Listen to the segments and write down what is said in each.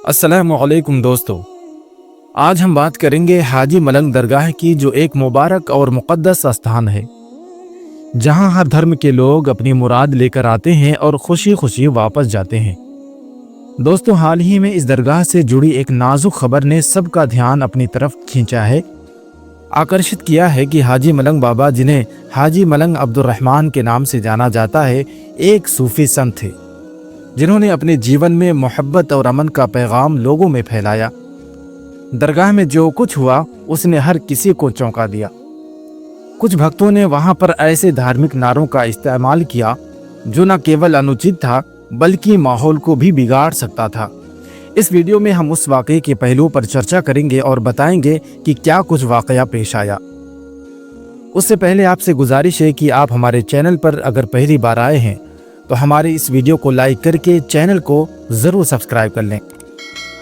अस्सलामुअलैकुम दोस्तों, आज हम बात करेंगे हाजी मलंग दरगाह की, जो एक मुबारक और मुक़द्दस स्थान है जहां हर धर्म के लोग अपनी मुराद लेकर आते हैं और खुशी खुशी वापस जाते हैं। दोस्तों, हाल ही में इस दरगाह से जुड़ी एक नाजुक खबर ने सबका ध्यान अपनी तरफ खींचा है, आकर्षित किया है कि हाजी मलंग बाबा, जिन्हें हाजी मलंग अब्दुर्रहमान के नाम से जाना जाता है, एक सूफी संत थे जिन्होंने अपने जीवन में मोहब्बत और अमन का पैगाम लोगों में फैलाया। दरगाह में जो कुछ हुआ उसने हर किसी को चौंका दिया। कुछ भक्तों ने वहां पर ऐसे धार्मिक नारों का इस्तेमाल किया जो न केवल अनुचित था बल्कि माहौल को भी बिगाड़ सकता था। इस वीडियो में हम उस वाक़ये के पहलुओं पर चर्चा करेंगे और बताएंगे कि क्या कुछ वाक़या पेश आया। उससे पहले आपसे गुजारिश है कि आप हमारे चैनल पर अगर पहली बार आए हैं तो हमारे इस वीडियो को लाइक करके चैनल को ज़रूर सब्सक्राइब कर लें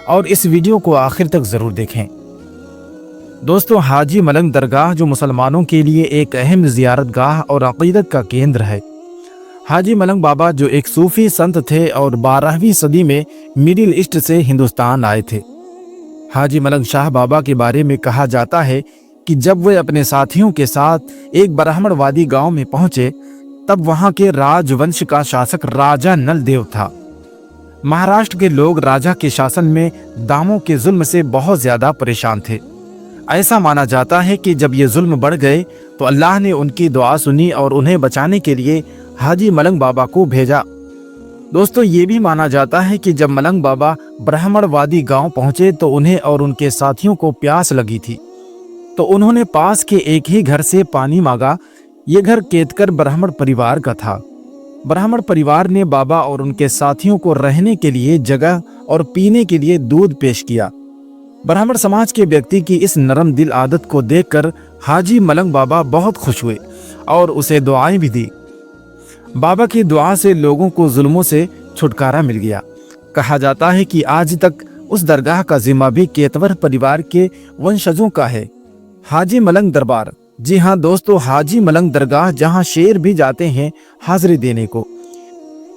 और इस वीडियो को आखिर तक ज़रूर देखें। दोस्तों, हाजी मलंग दरगाह जो मुसलमानों के लिए एक अहम ज़ियारतगाह और अक़ीदत का केंद्र है। हाजी मलंग बाबा जो एक सूफ़ी संत थे और 12वीं सदी में मिडिल ईस्ट से हिंदुस्तान आए थे। हाजी मलंग शाह बाबा के बारे में कहा जाता है कि जब वे अपने साथियों के साथ एक ब्राह्मणवादी गांव में पहुंचे तब वहां के राजवंश का शासक राजा नलदेव था। महाराष्ट्र के लोग राजा के शासन में दामों के जुल्म से बहुत ज्यादा परेशान थे। ऐसा माना जाता है कि जब ये जुल्म बढ़ गए तो अल्लाह ने उनकी दुआ सुनी और उन्हें बचाने के लिए हाजी मलंग बाबा को भेजा। दोस्तों, ये भी माना जाता है कि जब मलंग बाबा ब्राह्मणवादी गांव पहुंचे तो उन्हें और उनके साथियों को प्यास लगी थी, तो उन्होंने पास के एक ही घर से पानी मांगा। ये घर केतकर ब्राह्मण परिवार का था। ब्राह्मण परिवार ने बाबा और उनके साथियों को रहने के लिए जगह और पीने के लिए दूध पेश किया। ब्राह्मण समाज के व्यक्ति की इस नरम दिल आदत को देखकर हाजी मलंग बाबा बहुत खुश हुए और उसे दुआएं भी दी। बाबा की दुआ से लोगों को जुल्मों से छुटकारा मिल गया। कहा जाता है कि आज तक उस दरगाह का जिम्मा भी केतवर परिवार के वंशजों का है। हाजी मलंग दरबार, जी हाँ दोस्तों, हाजी मलंग दरगाह जहाँ शेर भी जाते हैं हाजिरी देने को।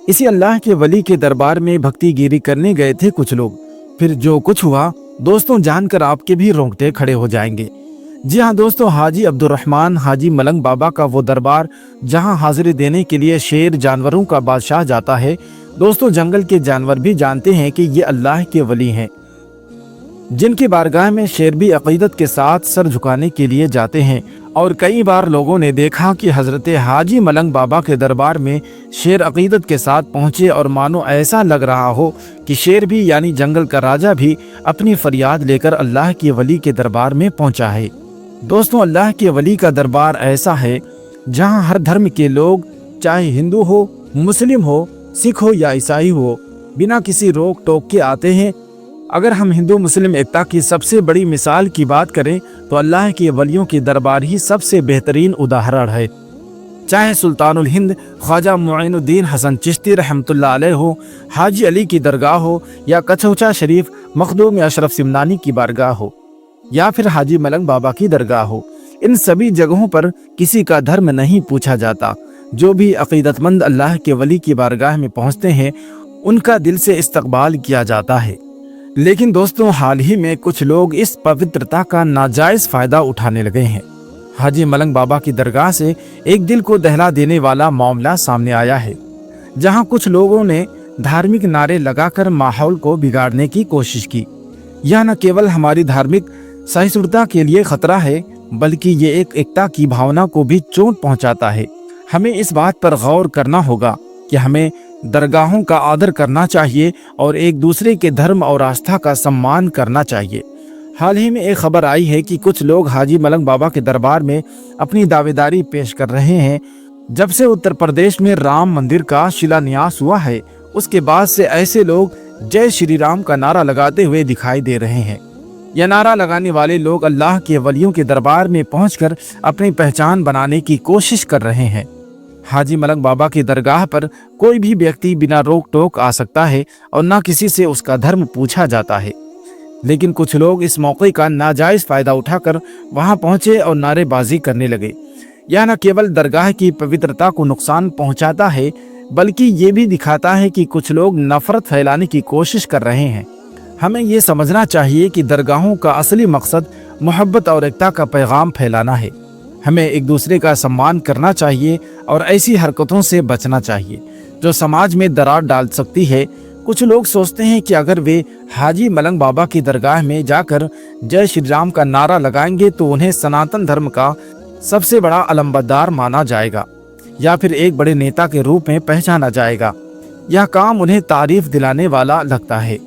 इसी अल्लाह के वली के दरबार में भक्ति गिरी करने गए थे कुछ लोग। फिर जो कुछ हुआ दोस्तों, जानकर आपके भी रोंगटे खड़े हो जाएंगे। जी हाँ दोस्तों, हाजी अब्दुर्रहमान हाजी मलंग बाबा का वो दरबार जहाँ हाजिरी देने के लिए शेर जानवरों का बादशाह जाता है। दोस्तों, जंगल के जानवर भी जानते हैं कि ये अल्लाह के वली हैं, जिनकी बारगाह में शेर भी अक़ीदत के साथ सर झुकाने के लिए जाते हैं। और कई बार लोगों ने देखा कि हज़रत हाजी मलंग बाबा के दरबार में शेर अक़ीदत के साथ पहुँचे और मानो ऐसा लग रहा हो कि शेर भी यानी जंगल का राजा भी अपनी फरियाद लेकर अल्लाह के वली के दरबार में पहुँचा है। दोस्तों, अल्लाह के वली का दरबार ऐसा है जहाँ हर धर्म के लोग, चाहे हिंदू हो, मुस्लिम हो, सिख हो या ईसाई हो, बिना किसी रोक टोक के आते हैं। अगर हम हिंदू मुस्लिम एकता की सबसे बड़ी मिसाल की बात करें तो अल्लाह के वलियों की दरबार ही सबसे बेहतरीन उदाहरण है। चाहे सुल्तानुल हिंद ख्वाजा मुइनुद्दीन हसन चिश्ती रहमतुल्लाह अलैह हो, हाजी अली की दरगाह हो, या कछौचा शरीफ मखदूम अशरफ सिमनानी की बारगाह हो, या फिर हाजी मलंग बाबा की दरगाह हो, इन सभी जगहों पर किसी का धर्म नहीं पूछा जाता। जो भी अक़ीदतमंद अल्लाह के वली की बारगाह में पहुँचते हैं उनका दिल से इस्तकबाल किया जाता है। लेकिन दोस्तों, हाल ही में कुछ लोग इस पवित्रता का नाजायज़ फ़ायदा उठाने लगे हैं। हाजी मलंग बाबा की दरगाह से एक दिल को दहला देने वाला मामला सामने आया है, जहां कुछ लोगों ने धार्मिक नारे लगाकर माहौल को बिगाड़ने की कोशिश की। यह न केवल हमारी धार्मिक सहिष्णुता के लिए खतरा है बल्कि ये एक एकता की भावना को भी चोट पहुंचाता है। हमें इस बात पर गौर करना होगा कि हमें दरगाहों का आदर करना चाहिए और एक दूसरे के धर्म और आस्था का सम्मान करना चाहिए। हाल ही में एक खबर आई है कि कुछ लोग हाजी मलंग बाबा के दरबार में अपनी दावेदारी पेश कर रहे हैं। जब से उत्तर प्रदेश में राम मंदिर का शिलान्यास हुआ है, उसके बाद से ऐसे लोग जय श्री राम का नारा लगाते हुए दिखाई दे रहे हैं। यह नारा लगाने वाले लोग अल्लाह के वलियों के दरबार में पहुंचकर अपनी पहचान बनाने की कोशिश कर रहे हैं। हाजी मलंग बाबा की दरगाह पर कोई भी व्यक्ति बिना रोक टोक आ सकता है और न किसी से उसका धर्म पूछा जाता है। लेकिन कुछ लोग इस मौके का नाजायज़ फ़ायदा उठाकर वहां पहुंचे और नारेबाजी करने लगे। यह न केवल दरगाह की पवित्रता को नुकसान पहुंचाता है बल्कि ये भी दिखाता है कि कुछ लोग नफरत फैलाने की कोशिश कर रहे हैं। हमें ये समझना चाहिए कि दरगाहों का असली मकसद मोहब्बत और एकता का पैगाम फैलाना है। हमें एक दूसरे का सम्मान करना चाहिए और ऐसी हरकतों से बचना चाहिए जो समाज में दरार डाल सकती है। कुछ लोग सोचते हैं कि अगर वे हाजी मलंग बाबा की दरगाह में जाकर जय श्री राम का नारा लगाएंगे तो उन्हें सनातन धर्म का सबसे बड़ा अलंबरदार माना जाएगा या फिर एक बड़े नेता के रूप में पहचाना जाएगा। यह काम उन्हें तारीफ दिलाने वाला लगता है,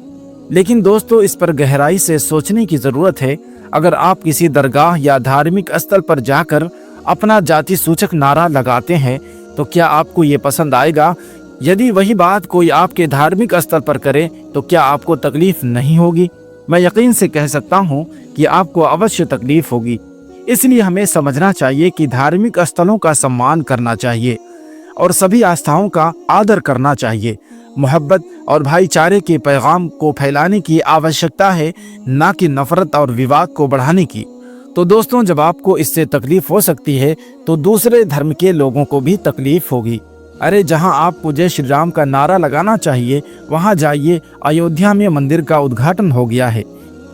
लेकिन दोस्तों इस पर गहराई से सोचने की जरूरत है। अगर आप किसी दरगाह या धार्मिक स्थल पर जाकर अपना जाति सूचक नारा लगाते हैं तो क्या आपको ये पसंद आएगा? यदि वही बात कोई आपके धार्मिक स्थल पर करे तो क्या आपको तकलीफ नहीं होगी? मैं यकीन से कह सकता हूँ कि आपको अवश्य तकलीफ होगी। इसलिए हमें समझना चाहिए कि धार्मिक स्थलों का सम्मान करना चाहिए और सभी आस्थाओं का आदर करना चाहिए। मोहब्बत और भाईचारे के पैगाम को फैलाने की आवश्यकता है, ना कि नफरत और विवाद को बढ़ाने की। तो दोस्तों, जब आपको इससे तकलीफ हो सकती है तो दूसरे धर्म के लोगों को भी तकलीफ होगी। अरे जहां आपको जय श्री राम का नारा लगाना चाहिए वहां जाइए। अयोध्या में मंदिर का उद्घाटन हो गया है,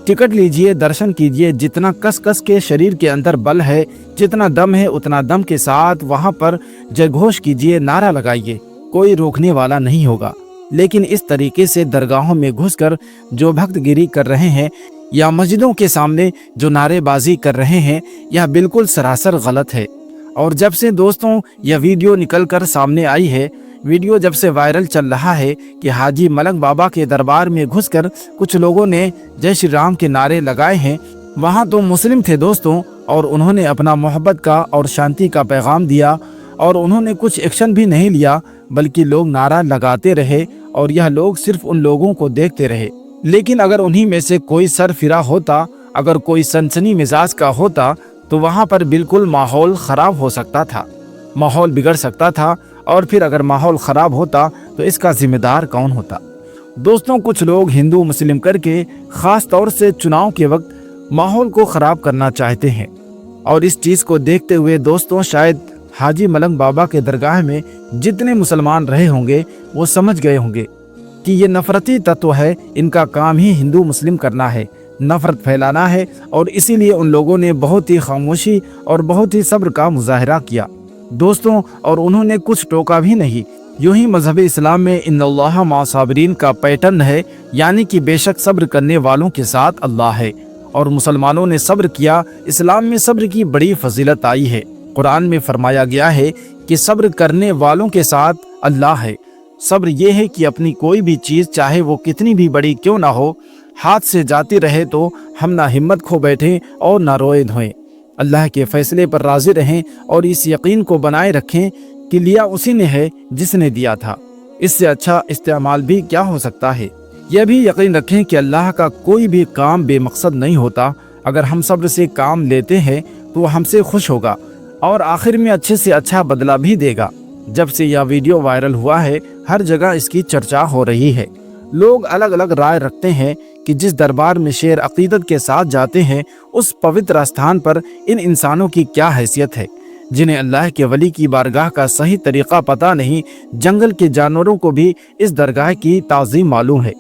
टिकट लीजिए, दर्शन कीजिए। जितना कस कस के शरीर के अंदर बल है, जितना दम है, उतना दम के साथ वहां पर जयघोष कीजिए, नारा लगाइए, कोई रोकने वाला नहीं होगा। लेकिन इस तरीके से दरगाहों में घुसकर जो भक्तगिरी कर रहे हैं या मस्जिदों के सामने जो नारेबाजी कर रहे हैं, यह बिल्कुल सरासर गलत है। और जब से दोस्तों यह वीडियो निकल कर सामने आई है, वीडियो जब से वायरल चल रहा है कि हाजी मलंग बाबा के दरबार में घुसकर कुछ लोगों ने जय श्री राम के नारे लगाए हैं, वहां तो मुस्लिम थे दोस्तों, और उन्होंने अपना मोहब्बत का और शांति का पैगाम दिया और उन्होंने कुछ एक्शन भी नहीं लिया, बल्कि लोग नारा लगाते रहे और यह लोग सिर्फ उन लोगों को देखते रहे। लेकिन अगर उन्हीं में से कोई सरफिरा होता, अगर कोई सनसनी मिजाज का होता तो वहां पर बिल्कुल माहौल खराब हो सकता था, माहौल बिगड़ सकता था। और फिर अगर माहौल खराब होता तो इसका जिम्मेदार कौन होता? दोस्तों, कुछ लोग हिंदू मुस्लिम करके खास तौर से चुनाव के वक्त माहौल को खराब करना चाहते हैं। और इस चीज को देखते हुए दोस्तों शायद हाजी मलंग बाबा के दरगाह में जितने मुसलमान रहे होंगे वो समझ गए होंगे कि ये नफरती तत्व है, इनका काम ही हिंदू मुस्लिम करना है, नफरत फैलाना है। और इसीलिए उन लोगों ने बहुत ही खामोशी और बहुत ही सब्र का मुजाहरा किया दोस्तों, और उन्होंने कुछ टोका भी नहीं। यूं ही मजहब इस्लाम में इन्नल्लाह मअ साबिरीन का पैटर्न है, यानी कि बेशक सब्र करने वालों के साथ अल्लाह है। और मुसलमानों ने सब्र किया। इस्लाम में सब्र की बड़ी फजीलत आई है। कुरान में फरमाया गया है कि सब्र करने वालों के साथ अल्लाह है। सब्र ये है कि अपनी कोई भी चीज़ चाहे वो कितनी भी बड़ी क्यों ना हो, हाथ से जाती रहे तो हम ना हिम्मत खो बैठें और ना रोए धोएं। अल्लाह के फैसले पर राजी रहें और इस यकीन को बनाए रखें कि लिया उसी ने है जिसने दिया था। इससे अच्छा इस्तेमाल भी क्या हो सकता है। यह भी यकीन रखें कि अल्लाह का कोई भी काम बेमकसद नहीं होता। अगर हम सब्र से काम लेते हैं तो वह हमसे खुश होगा और आखिर में अच्छे से अच्छा बदला भी देगा। जब से यह वीडियो वायरल हुआ है हर जगह इसकी चर्चा हो रही है। लोग अलग अलग राय रखते हैं कि जिस दरबार में शेर अकीदत के साथ जाते हैं उस पवित्र स्थान पर इन इंसानों की क्या हैसियत है, जिन्हें अल्लाह के वली की बारगाह का सही तरीका पता नहीं। जंगल के जानवरों को भी इस दरगाह की ताज़ीम मालूम है,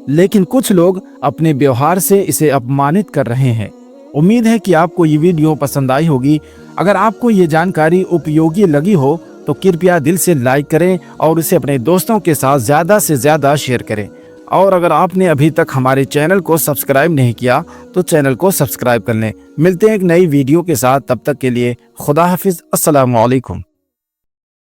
लेकिन कुछ लोग अपने व्यवहार से इसे अपमानित कर रहे हैं। उम्मीद है कि आपको ये वीडियो पसंद आई होगी। अगर आपको ये जानकारी उपयोगी लगी हो तो कृपया दिल से लाइक करें और इसे अपने दोस्तों के साथ ज़्यादा से ज़्यादा शेयर करें। और अगर आपने अभी तक हमारे चैनल को सब्सक्राइब नहीं किया तो चैनल को सब्सक्राइब कर लें। मिलते हैं एक नई वीडियो के साथ, तब तक के लिए खुदा हाफिज़। अस्सलामु अलैकुम।